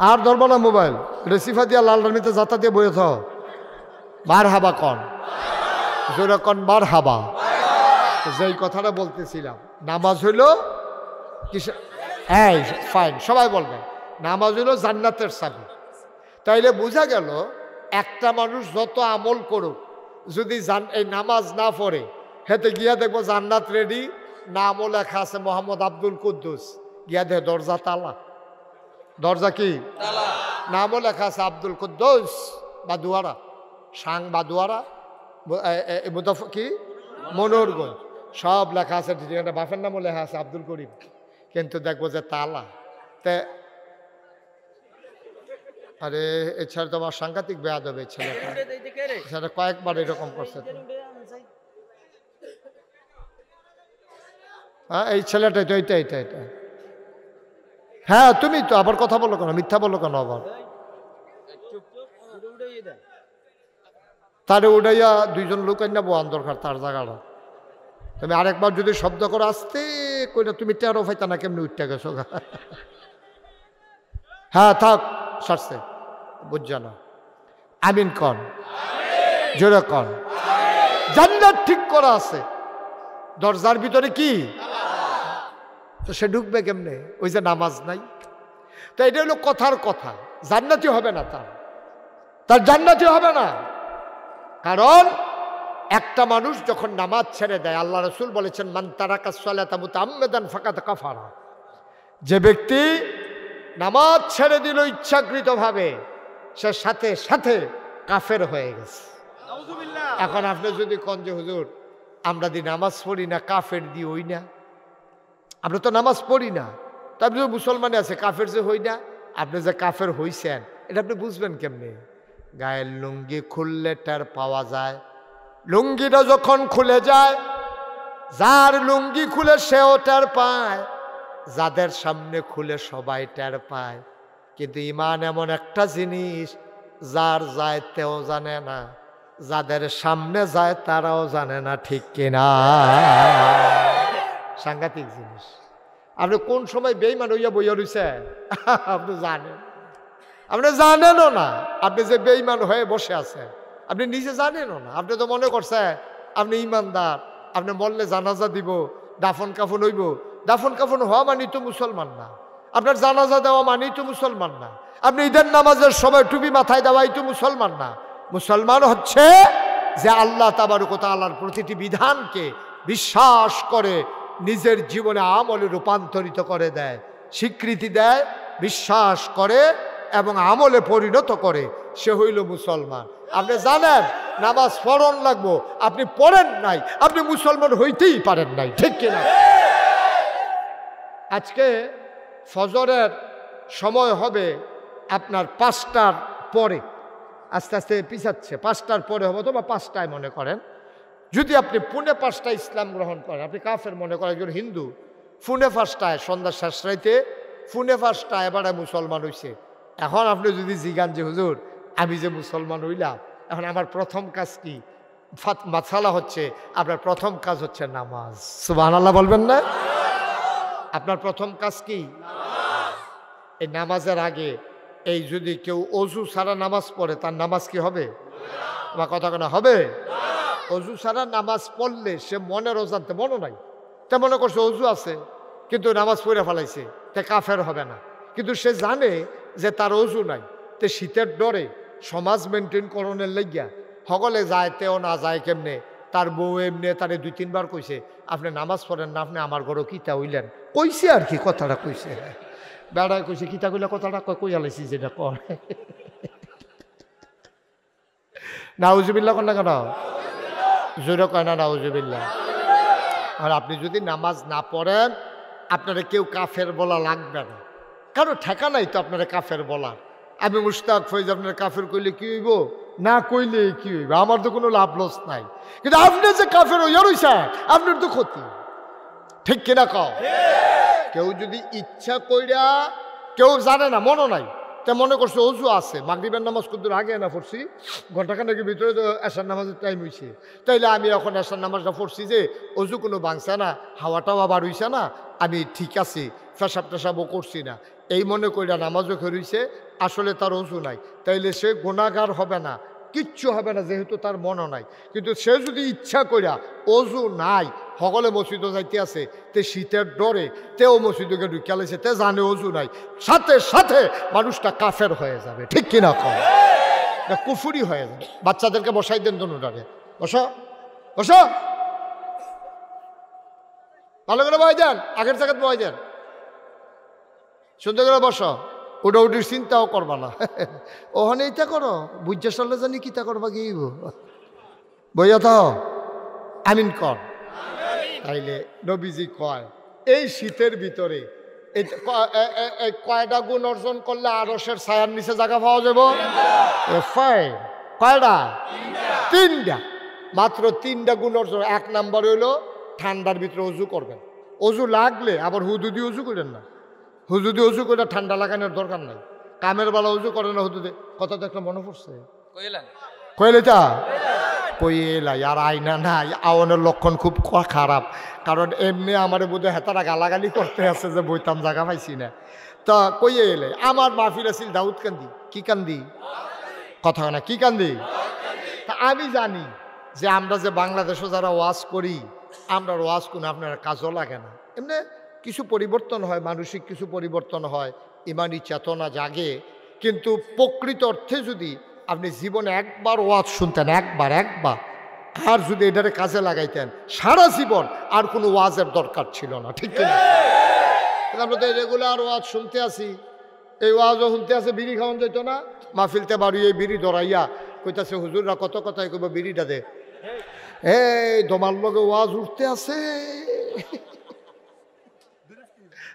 আর ধরবো না মোবাইল, রেসিফা দিয়া লাল রানিতে যাতা দিয়ে বইয়ে থাও। মারহাবা কন, জোরে কন মারহাবা। যেই কথাটা বলতেছিলাম, নামাজ হইল কিসে? হ্যাঁ ফাইন, সবাই বলবেন নামাজ হইল জান্নাতের চাবি। তাইলে বোঝা গেল একটা মানুষ যত আমল করুক, যদি এই নামাজ না পড়ে, হেতে গিয়া দেখবো জান্নাত রেডি, নামও লেখা আছে মোহাম্মদ আব্দুল কুদ্দুস, গিয়া দেখে দরজা তালা। দরজা কি? নামও লেখা আছে আব্দুল কুদ্দুস বাদুয়ারা, সাং বাদুয়ারা, কি মনোরগঞ্জ, সব লেখা আছে। বাপের নামও লেখা আছে আব্দুল করিম, কিন্তু দেখবো যে তালা। তে আরে এছাড়া তোমার সাংঘাতিক বেয়াদ হবে ছেলেটা, সেটা কয়েকবার এরকম করছে। হ্যাঁ, এই ছেলেটা তো এটা। হ্যাঁ, তুমি তো আবার কথা বলো কেন? মিথ্যা বলো কেন? আবার তারে উড়াইয়া দুইজন লোক আইনা বোয়ান দরকার তার জায়গাটা। তুমি আরেকবার যদি শব্দ করো আসতে কইনা, তুমি টেরো ফাইতা না কেমনি উঠতে গেছো। হ্যাঁ থাক, সারছে, বুঝছ না। আমিন কন, জোরে কন। জান্নাত ঠিক করা আছে, দরজার ভিতরে কি? তো সে ঢুকবে কেমনে? ওই যে নামাজ নাই। তো এটা হলো কথার কথা, জান্নাতি হবে না, তার জান্নাতি হবে না। কারণ একটা মানুষ যখন নামাজ ছেড়ে দেয়, আল্লাহ রাসূল বলেছেন মান তারাকা সালাতা মুতাআম্মিদান ফাকাদ কাফারা, যে ব্যক্তি নামাজ ছেড়ে দিল ইচ্ছাকৃতভাবে, সে সাথে সাথে কাফের হয়ে গেছে। এখন আপনি যদি কোন যে হুজুর আমরা দি নামাজ পড়ি না, কাফের দি হই না, আমরা তো নামাজ পড়ি না, তারপরে মুসলমানে আছে কাফের যে হই না, আপনি যে কাফের হইছেন এটা আপনি বুঝবেন কেমনে? গায়ের লুঙ্গি খুললে টের পাওয়া যায়। লুঙ্গিটা যখন খুলে যায়, যার লুঙ্গি খুলে সেও টের পায়, যাদের সামনে খুলে সবাই টের পায়। কিন্তু ঈমান এমন একটা জিনিস, যার যায় তেও জানে না, যাদের সামনে যায় তারাও জানে না, ঠিক কিনা? সাংঘাতিক জিনিস। আপনি কোন সময় বেঈমান হইয়া বইয়া রইছেন আপনি জানেন, আপনি জানেনও না। আপনি যে বেঈমান হয়ে বসে আছেন আপনি নিজে জানেনও না। আপনি তো মনে করছেন আপনি ইমানদার, আপনি মরলে জানাজা দিব, দাফন কাফন হইব। দাফন কাফন হওয়া মানেই তো মুসলমান না, আপনার জানাজা দেওয়া মানেই তো মুসলমান না, আপনি ঈদের নামাজের সময় টুপি মাথায় দেওয়াই তো মুসলমান না। মুসলমান হচ্ছে যে আল্লাহ তাবারক ওয়া তাআলার প্রতিটি বিধানকে বিশ্বাস করে, নিজের জীবনে আমলে রূপান্তরিত করে দেয়, স্বীকৃতি দেয়, বিশ্বাস করে এবং আমলে পরিণত করে, সে হইল মুসলমান। আপনি জানেন নামাজ পড়ন লাগবো, আপনি পড়েন নাই, আপনি মুসলমান হইতেই পারেন নাই, ঠিক কিনা? আজকে ফজরের সময় হবে আপনার 5টার পরে, আস্তে আস্তে পিছাচ্ছে, 5টার পরে হবে তো, বা 5টায় মনে করেন। যদি আপনি পুনে 5টায় ইসলাম গ্রহণ করেন, আপনি কাফের মনে করেন একজন হিন্দু, পুনে 5টায় সন্ধ্যা শেষ রাইতে, পুনে 5টায় এবারে মুসলমান হইছে। এখন আপনি যদি জিগান যে হুজুর আমি যে মুসলমান হইলাম, এখন আমার প্রথম কাজ কি? মাসালা হচ্ছে আপনার প্রথম কাজ হচ্ছে নামাজ। সুবহানাল্লাহ বলবেন না? আপনার প্রথম কাজ কি? এই নামাজের আগে এই যদি কেউ অজু ছাড়া নামাজ পড়ে, তার নামাজ কি হবে? বা কথা কেনা হবে? অজু ছাড়া নামাজ পড়লে সে মনের অজান্তে, মনে নাই, তে মনে করছে অজু আছে কিন্তু নামাজ পড়ে ফেলাইছে, তে কাফের হবে না। কিন্তু সে জানে যে তার অজু নাই, তে শীতের ডরে সমাজ মেনটেন করণের লাগিয়া সকলে যায়, তেও না যায় কেমনে। তার বউ এমনি তারে 2-3 বার কইছে আপনি নামাজ পড়েন না, আপনি আমার ঘরও কিতা হইলেন, কইছে আর কি, কথাটা কইছে। বেড়ায় কইছে কিতা কইলে কথাটা কই আলাইছি যেটা কর। নাউজুবিল্লাহ কন না কেন? জোরে কয় না নাউজুবিল্লাহ। আর আপনি যদি নামাজ না পড়েন, আপনারা কেউ কাফের বলা লাগবে না, কারো ঠেকা নাই তো আপনারা কাফের বলা। আমি মুশতাক ফৈজ আপনার কাফের কইলে কি হইব, না কইলে কি হইব, আমার তো কোনো লাভ লস নাই। কিন্তু আপনি যে কাফের হইয়া রইছেন, আপনার তো ক্ষতি, ঠিক কিনা কও? কেউ যদি ইচ্ছা কইরা, কেউ জানে না, মনে নাই, তা মনে করছে অজু আছে, মাগরিবের নামাজ কতদূর আগে না পড়ছি, ঘন্টাখানেকের ভিতরে তো এশার নামাজের টাইম হয়েছে, তাইলে আমি এখন এশার নামাজটা পড়ছি যে অজু কোনো ভাঙছে না, হাওয়াটাও আবার হইছে না, আমি ঠিক আছি, পেশাব টেশাবও করছি না, এই মনে কইরা নামাজও খেয়েছে, আসলে তার অজু নাই, তাইলে সে গুনাহগার হবে না, কিচ্ছু হবে না, যেহেতু তার মনও নাই। কিন্তু সে যদি ইচ্ছা কইরা অজু নাই, সকলে মসজিদে যাইতে আছে, তে শীতের ডরে তেও মসজিদে ঢুকিয়া লাইছে, তে জানে অজু নাই, সাথে সাথে মানুষটা কাফের হয়ে যাবে, ঠিক কিনা কম? কুফুরি হয়ে যাবে। বাচ্চাদেরকে বসাই দেন দোনোটারে, বসো বসো, ভালো করে বয় দেন, আগের জায়গায় বয় দেন, সুন্দর করে বসো, ওটা উঠির চিন্তাও করবা না, ওখানে ইটা করো, বুঝা সালে জানি কিতা করবা গিয়েব, বইয়া থাও, আমিন কর। তাইলে নবীজি কয় এই শীতের ভিতরে কয়টা গুণ অর্জন করলে আরশের ছায়ার নিচে জায়গা পাওয়া যাব? কয়টা? 3টা, মাত্র 3টা গুণ অর্জন। 1 নাম্বার হইলো ঠান্ডার ভিতরে অজু করবেন, অজু লাগলে আবার হুদুদি অজু করেন না, হুজুদি অজু করে ঠান্ডা লাগানোর দরকার নাই, কামের বেলা অজু করে না হুদুদে, কথা তো একটা মনে পড়ছে, কইলেটা কইলা আর আইনা নাই, আওয়ানোর লক্ষণ খুব খারাপ, কারণ এমনি আমার বোধহয় হেতারা গালাগালি করতে আছে যে বইতাম জায়গা পাইছি না, তা কইয়ে এলে আমার মাহফিল আছিল দাউদ কান্দি, কি কান্দি, কথা না কি কান্দি। তা আমি জানি যে আমরা যে বাংলাদেশে যারা ওয়াজ করি, আমরা ওয়াজ কোনো আপনার কাজও লাগে না, এমনি কিছু পরিবর্তন হয়, মানসিক কিছু পরিবর্তন হয়, ইমানি চেতনা জাগে, কিন্তু প্রকৃত অর্থে যদি আপনি জীবনে একবার ওয়াজ শুনতেন, একবার আর যদি এটারে কাজে লাগাইতেন সারা জীবন আর কোনো ওয়াজের দরকার ছিল না, ঠিক কিনা? আমরা তো রেগুলার ওয়াজ শুনতে আসি, এই ওয়াজও শুনতে আসে, বিড়ি খাওয়ান যেত না, মাহফিলতে বাড়ি এই বিড়ি ধরাইয়া কইতাছে হুজুররা কত কথাই কইব বিড়িটা দে, এই তোমার লগে ওয়াজ উঠতে আছে।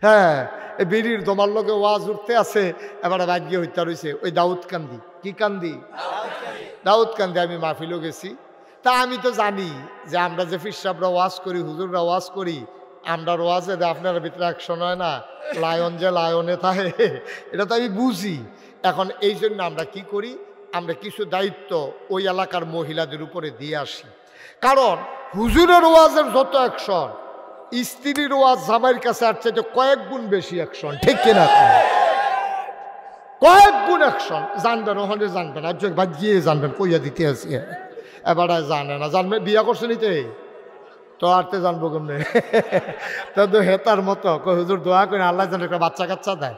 হ্যাঁ, এই বিড়ির দমার লগে ওয়াজ উঠতে আছে, এবারে ভাগ্য হইতা রয়েছে ওই দাউদ কান্দি। কি কান্দি? দাউদ কান্দি। আমি মাহফিলও গেছি, তা আমি তো জানি যে আমরা যে ফিরসাবরা ওয়াজ করি, হুজুররা ওয়াজ করি, আমরা ওয়াজে আপনার ভিতরে অ্যাকশন হয় না, লায়ন যে লায়নে থাকে, এটা তো আমি বুঝি। এখন এই জন্য আমরা কি করি, আমরা কিছু দায়িত্ব ওই এলাকার মহিলাদের উপরে দিয়ে আসি। কারণ হুজুরের ওয়াজের যত অ্যাকশন, স্ত্রীর ওয়াজ জামাইয়ের কাছে আর চাইতে কয়েক গুণ বেশি অ্যাকশন, ঠিক কিনা? কয়েক গুণ অ্যাকশন। জানবেন, ওখানে জানবেন, আর একবার গিয়ে জানবেন, কইয়া দিতে আছে। এবারে জানে না, জানবে বিয়া করছে নিতে তো আরতে জানবো কেমনে? তো হেতার মতো হুজুর দোয়া করে আল্লাহ যেন একটা বাচ্চা কাচ্চা দেয়।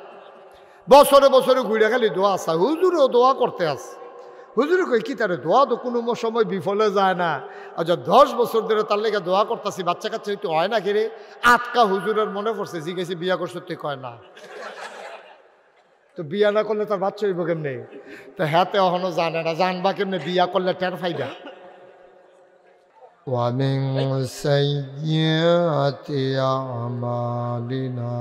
বছরে বছরে ঘুরে খালি দোয়া আসা, হুজুরও দোয়া করতে আসে। হুজুর কই কি তারে দোয়া তো কোনো সময় বিফলে যায় না। আচ্ছা 10 বছর ধরে তার লেগে দোয়া করতেছি, বাচ্চা কাচ্চা হইতে হয় না কিরে? আটকা হুজুরের মনে পড়ছে, জিজ্ঞেসি বিয়া করছো তুই? কয় না। তো বিয়া না করলে তার বাচ্চা হইব কেমনে? তো হ্যাঁতে এখনো জানে না, জানবা কেমনে? বিয়া করলে টের ফাইবা। ومن سيئات أعمالنا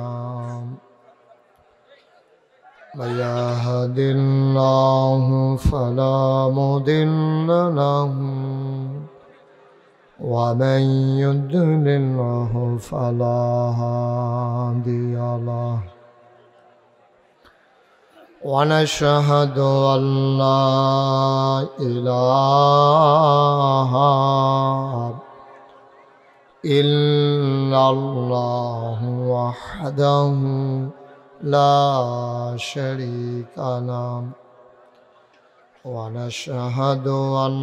من يهد الله فلا مضل له ومن يضلله فلا هادي له ونشهد أن لا إله إلا الله وحده لا شريك له ونشهد أن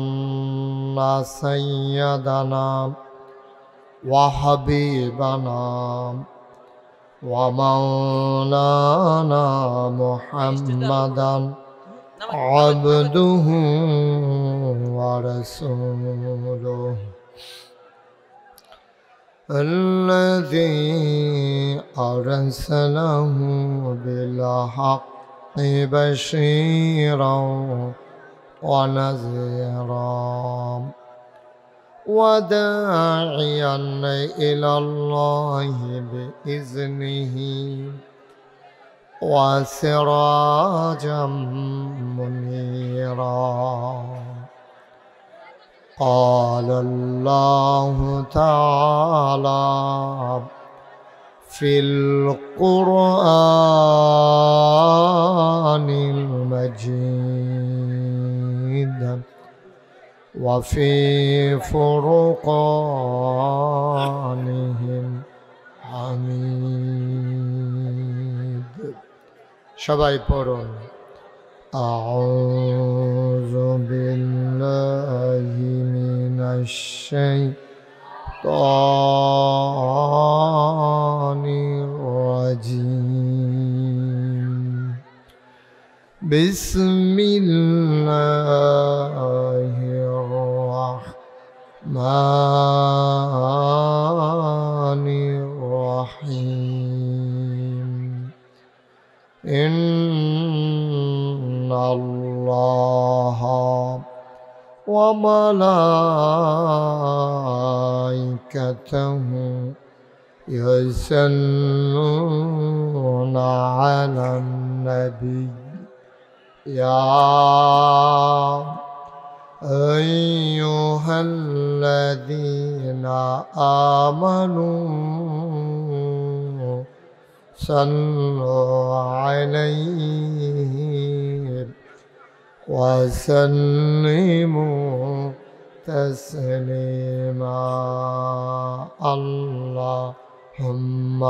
سيدنا وحبيبنا ومولانا محمدا عبده ورسوله الذي أرسله بالحق بشيرا ونذيرا وداعيا إلى الله بإذنه وسراجا منيرا. قال الله تعالى في القرآن المجيد وفي فرقانهم حميد. সবাই পড়ুন أعوذ بالله من الشيطان الرجيم. بسم الله الرحمن الرحيم. إن الله وملائكته يصلون على النبي يا أيها الذين آمنوا صلوا عليه وسلموا تسليما. اللهم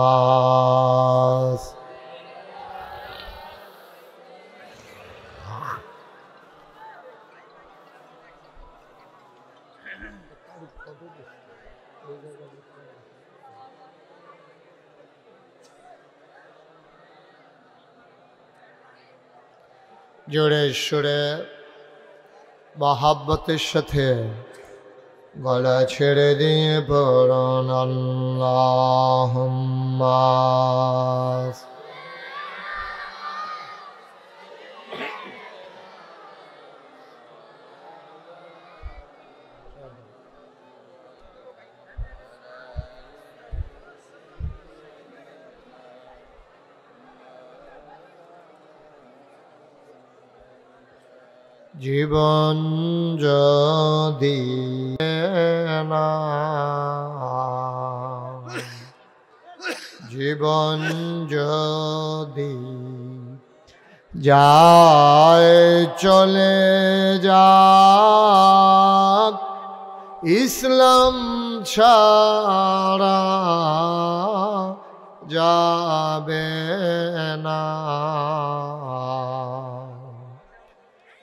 জোরে সুরে মহাব্বতের সাথে গলা ছেড়ে দিয়ে পড়ুন আল্লাহুম্মা জীবন যদি না জীবন যদি যায় চলে যাক ইসলাম ছাড়া যাবে না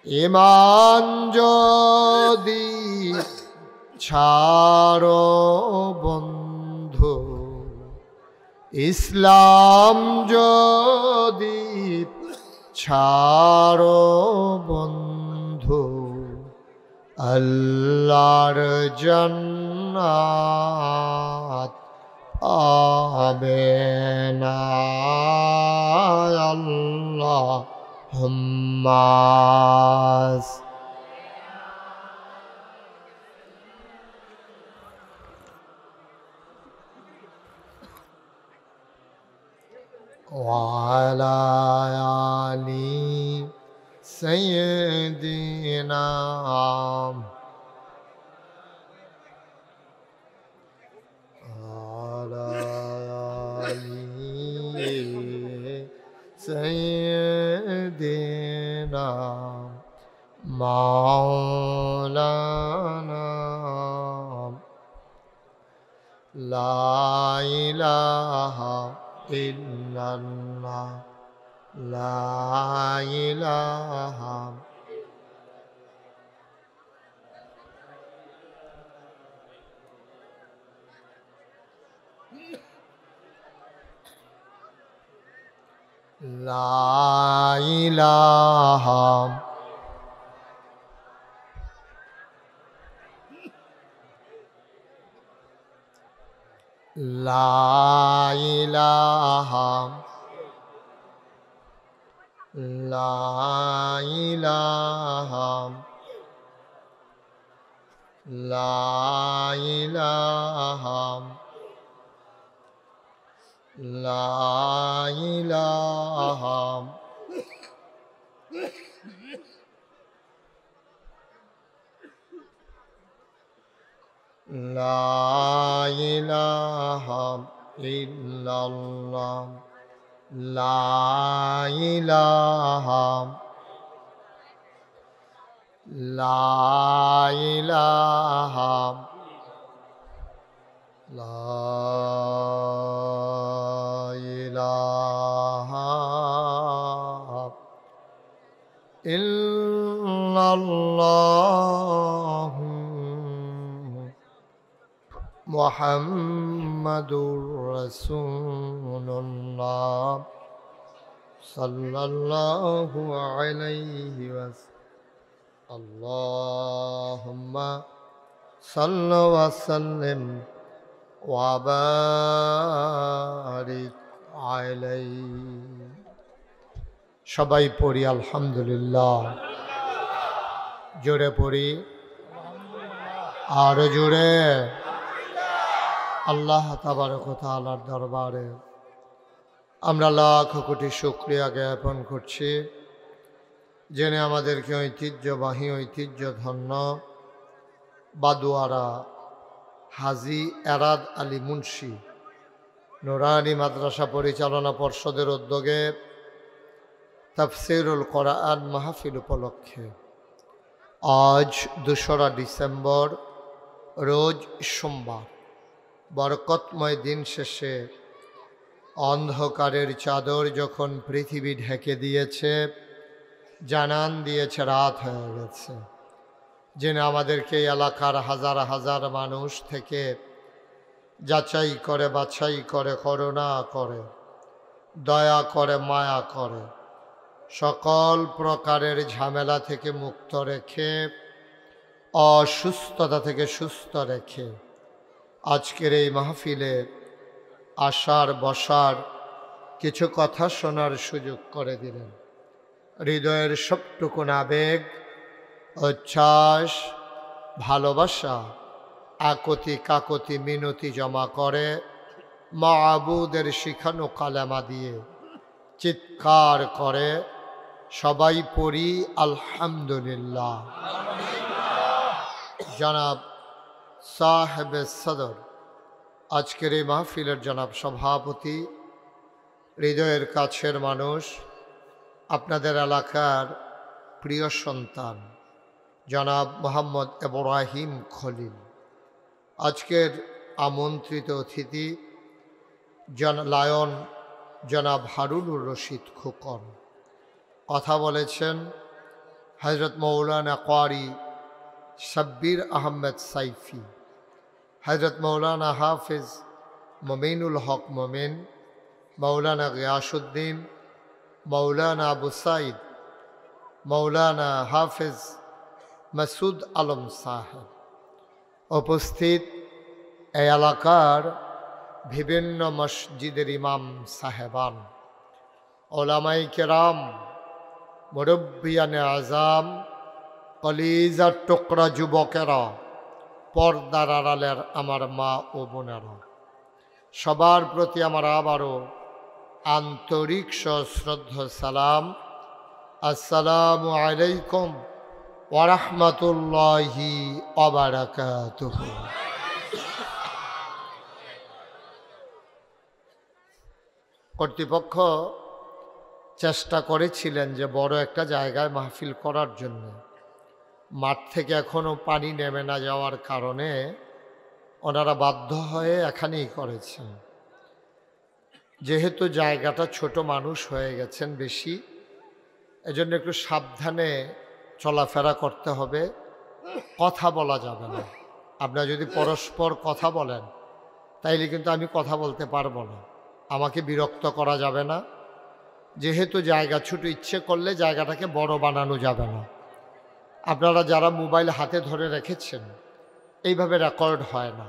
ঈমান যদি ছাড়ো বন্ধু ইসলাম যদি ছাড়ো বন্ধু আল্লাহর জান্নাত পাবে না আল্লাহুম্মা وعلى آل سيدنا وعلى آل سيدنا مولانا لا إله إلا الله لا إله لا إله لا إله لا إله لا إله لا إله لا إله إلا الله لا إله لا إله لا إله إلا الله محمد رسول الله صلى الله عليه وسلم اللهم صل وسلم وبارك عليه সবাই পড়ি আলহামদুলিল্লাহ জোরে পড়ি আর জোরে আল্লাহ তাবারক ওয়া তাআলার দরবারে আমরা লাখ কোটি শুকরিয়া জ্ঞাপন করছি যিনি আমাদেরকে ঐতিহ্যবাহী ঐতিহ্যধন্য বাদুয়ারা হাজী এরাদ আলী মুন্সি নুরানি মাদ্রাসা পরিচালনা পর্ষদের উদ্যোগে তাফসীরুল কোরআন মাহফিল উপলক্ষে আজ ২রা ডিসেম্বর রোজ সোমবার বরকতময় দিন শেষে অন্ধকারের চাদর যখন পৃথিবী ঢেকে দিয়েছে জানান দিয়েছে রাত হয়ে গেছে যিনি আমাদেরকে এলাকার হাজার হাজার মানুষ থেকে যাচাই করে বাছাই করে করুণা করে দয়া করে মায়া করে সকল প্রকারের ঝামেলা থেকে মুক্ত রেখে অসুস্থতা থেকে সুস্থ রেখে আজকের এই মাহফিলে আসার বসার কিছু কথা শোনার সুযোগ করে দিলেন। হৃদয়ের সবটুকুন আবেগ, উচ্ছ্বাস, ভালোবাসা আকতি কাকতি মিনতি জমা করে মাবুদের শিখানো কালেমা দিয়ে চিৎকার করে সবাই পড়ি আলহামদুলিল্লাহ। জনাব সাহেবে সদর, আজকের এই মাহফিলের জনাব সভাপতি, হৃদয়ের কাছের মানুষ, আপনাদের এলাকার প্রিয় সন্তান জনাব মোহাম্মদ ইব্রাহিম খলিল, আজকের আমন্ত্রিত অতিথি লায়ন জনাব হারুনুর রশিদ খোকন, কথা বলেছেন হজরত মৌলানা কারি শব্বির আহমেদ সাইফি, হজরত মৌলানা হাফিজ মোমিনুল হক মোমিন, মৌলানা গিয়াসুদ্দিন, মৌলানা আবু সাইদ, মৌলানা হাফিজ মাসুদ আলম সাহেব। উপস্থিত এই এলাকার বিভিন্ন মসজিদের ইমাম সাহেবান, ওলামাই কেরাম, মুরব্বিয়ানে আজাম, কলিজার টুকরা যুবকেরা, পর্দার আড়ালের আমার মা ও বোনেরা, সবার প্রতি আমার আবারও আন্তরিক সশ্রদ্ধ সালাম। আসসালামু আলাইকুম ওয়া রাহমাতুল্লাহি ওয়া বারাকাতুহু। কর্তৃপক্ষ চেষ্টা করেছিলেন যে বড় একটা জায়গায় মাহফিল করার জন্য, মাঠ থেকে এখনও পানি নেমে না যাওয়ার কারণে ওনারা বাধ্য হয়ে এখানেই করেছেন। যেহেতু জায়গাটা ছোট, মানুষ হয়ে গেছেন বেশি, এজন্য একটু সাবধানে চলাফেরা করতে হবে, কথা বলা যাবে না। আপনারা যদি পরস্পর কথা বলেন তাইলে কিন্তু আমি কথা বলতে পারবো না, আমাকে বিরক্ত করা যাবে না। যেহেতু জায়গা ছোট, ইচ্ছে করলে জায়গাটাকে বড় বানানো যাবে না। আপনারা যারা মোবাইল হাতে ধরে রেখেছেন, এইভাবে রেকর্ড হয় না।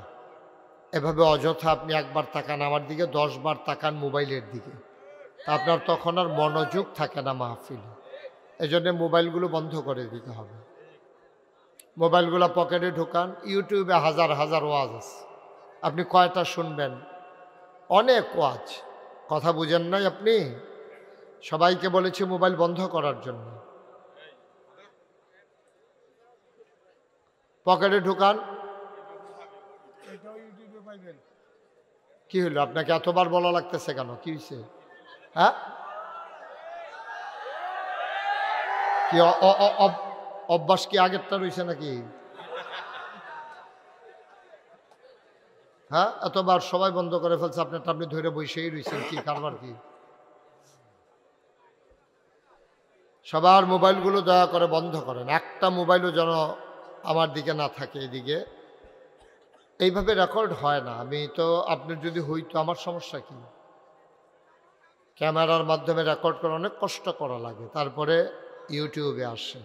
এভাবে অযথা আপনি একবার তাকান আমার দিকে, 10 বার তাকান মোবাইলের দিকে, আপনার তখন আর মনোযোগ থাকে না মাহফিলে। এজন্য মোবাইলগুলো বন্ধ করে দিতে হবে। মোবাইলগুলো পকেটে ঢোকান। ইউটিউবে হাজার হাজার ওয়াজ আছে, আপনি কয়টা শুনবেন? অনেক ওয়াজ। কথা বুঝেন নাই আপনি? সবাইকে বলেছি মোবাইল বন্ধ করার জন্য। পকেটে ঢুকান। কি হলো, আপনাকে এতবার বলা লাগতেছে কেন? কি হয়েছে? হ্যাঁ, কি অভ্যাস কি আগেরটা রয়েছে নাকি? হ্যাঁ, এতবার সবাই বন্ধ করে ফেলছে, আপনারটা আপনি ধরে বসেই রয়েছেন। কি কারবার কি? সবার মোবাইলগুলো দয়া করে বন্ধ করেন। একটা মোবাইলও যেন আমার দিকে না থাকে, এদিকে। এইভাবে রেকর্ড হয় না। আমি তো, আপনার যদি হইতো আমার সমস্যা কি? ক্যামেরার মাধ্যমে রেকর্ড করা অনেক কষ্ট করা লাগে, তারপরে ইউটিউবে আসে।